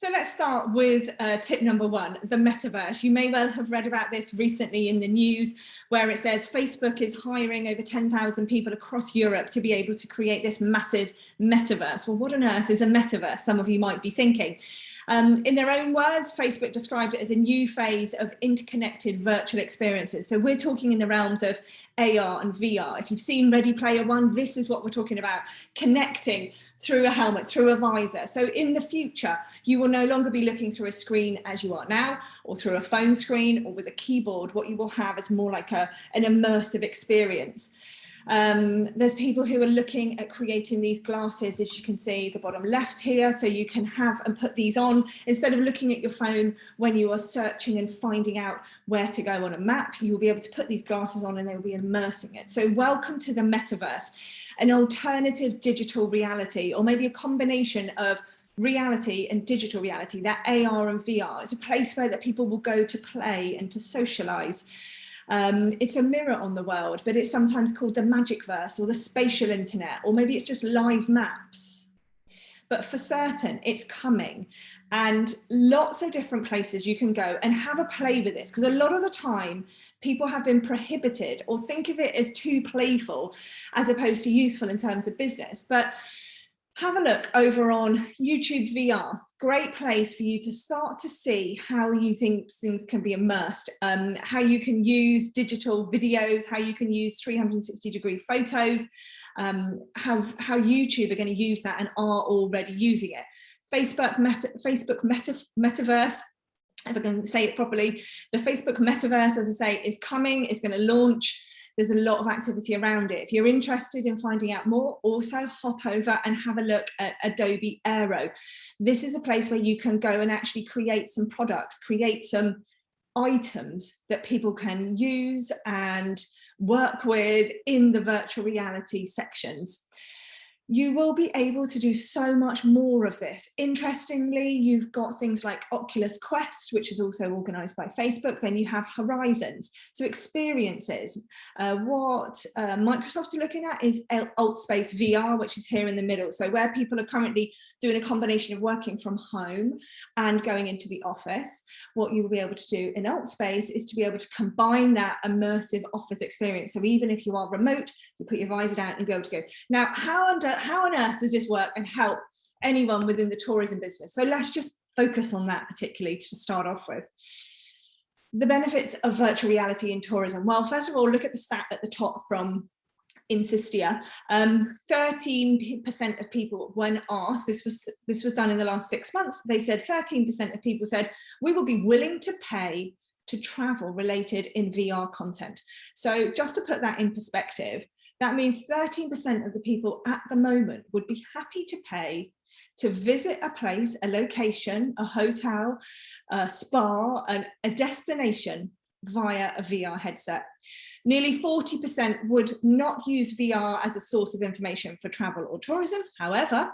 So let's start with tip number one, the metaverse. You may well have read about this recently in the news, where it says Facebook is hiring over 10,000 people across Europe to be able to create this massive metaverse. Well, what on earth is a metaverse? Some of you might be thinking. In their own words, Facebook described it as a new phase of interconnected virtual experiences. So we're talking in the realms of AR and VR. If you've seen Ready Player One, this is what we're talking about, connecting through a helmet, through a visor. So in the future, you will no longer be looking through a screen as you are now, or through a phone screen, or with a keyboard. What you will have is more like an immersive experience. There's people who are looking at creating these glasses, as you can see the bottom left here, so you can have and put these on instead of looking at your phone when you are searching and finding out where to go on a map. You will be able to put these glasses on and they will be immersing it. So welcome to the metaverse, an alternative digital reality, or maybe a combination of reality and digital reality, that AR and VR. It's a place where that people will go to play and to socialize. It's a mirror on the world, but it's sometimes called the magic verse or the spatial internet, or maybe it's just live maps. But for certain, it's coming, and lots of different places you can go and have a play with this, because a lot of the time people have been prohibited or think of it as too playful as opposed to useful in terms of business. But have a look over on YouTube VR. Great place for you to start to see how you think things can be immersed, how you can use digital videos, how you can use 360-degree photos, how YouTube are going to use that and are already using it. Facebook Metaverse, if I can say it properly, the Facebook Metaverse, as I say, is coming, it's going to launch. There's a lot of activity around it. If you're interested in finding out more, also hop over and have a look at Adobe Aero. This is a place where you can go and actually create some products, create some items that people can use and work with in the virtual reality sections. You will be able to do so much more of this. Interestingly, you've got things like Oculus Quest, which is also organized by Facebook. Then you have Horizons, so experiences. What Microsoft are looking at is AltSpace VR, which is here in the middle. So where people are currently doing a combination of working from home and going into the office, what you will be able to do in AltSpace is to be able to combine that immersive office experience. So even if you are remote, you put your visor down and be able to go. Now, how on earth does this work and help anyone within the tourism business? So let's just focus on that particularly to start off with. The benefits of virtual reality in tourism. Well, first of all, look at the stat at the top from Insistia. 13% of people, when asked, this was done in the last 6 months, they said 13% of people said we will be willing to pay to travel related in VR content. So just to put that in perspective, that means 13% of the people at the moment would be happy to pay to visit a place, a location, a hotel, a spa, a destination via a VR headset. Nearly 40% would not use VR as a source of information for travel or tourism. However,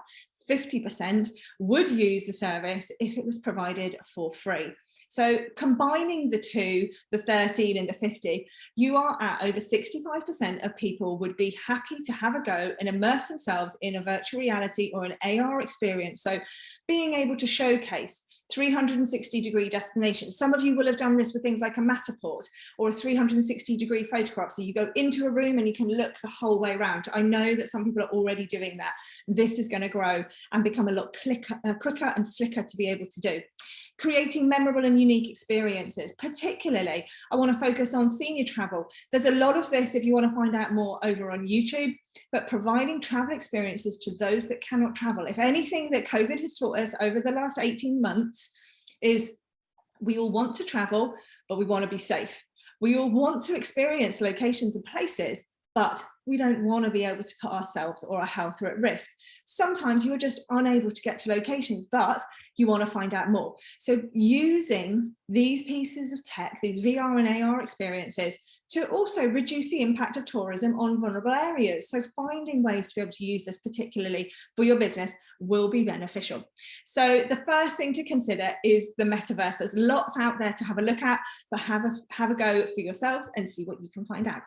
50% would use the service if it was provided for free. So combining the two, the 13 and the 50, you are at over 65% of people would be happy to have a go and immerse themselves in a virtual reality or an AR experience. So being able to showcase 360-degree destinations. Some of you will have done this with things like a Matterport or a 360-degree photograph. So you go into a room and you can look the whole way around. I know that some people are already doing that. This is going to grow and become a lot quicker and slicker to be able to do. Creating memorable and unique experiences. Particularly, I want to focus on senior travel. There's a lot of this if you want to find out more over on YouTube, but providing travel experiences to those that cannot travel. If anything that COVID has taught us over the last 18 months is we all want to travel, but we want to be safe. We all want to experience locations and places, but we don't want to be able to put ourselves or our health at risk. Sometimes you are just unable to get to locations, but you want to find out more. So using these pieces of tech, these VR and AR experiences, to also reduce the impact of tourism on vulnerable areas. So finding ways to be able to use this particularly for your business will be beneficial. So the first thing to consider is the metaverse. There's lots out there to have a look at, but have a go for yourselves and see what you can find out.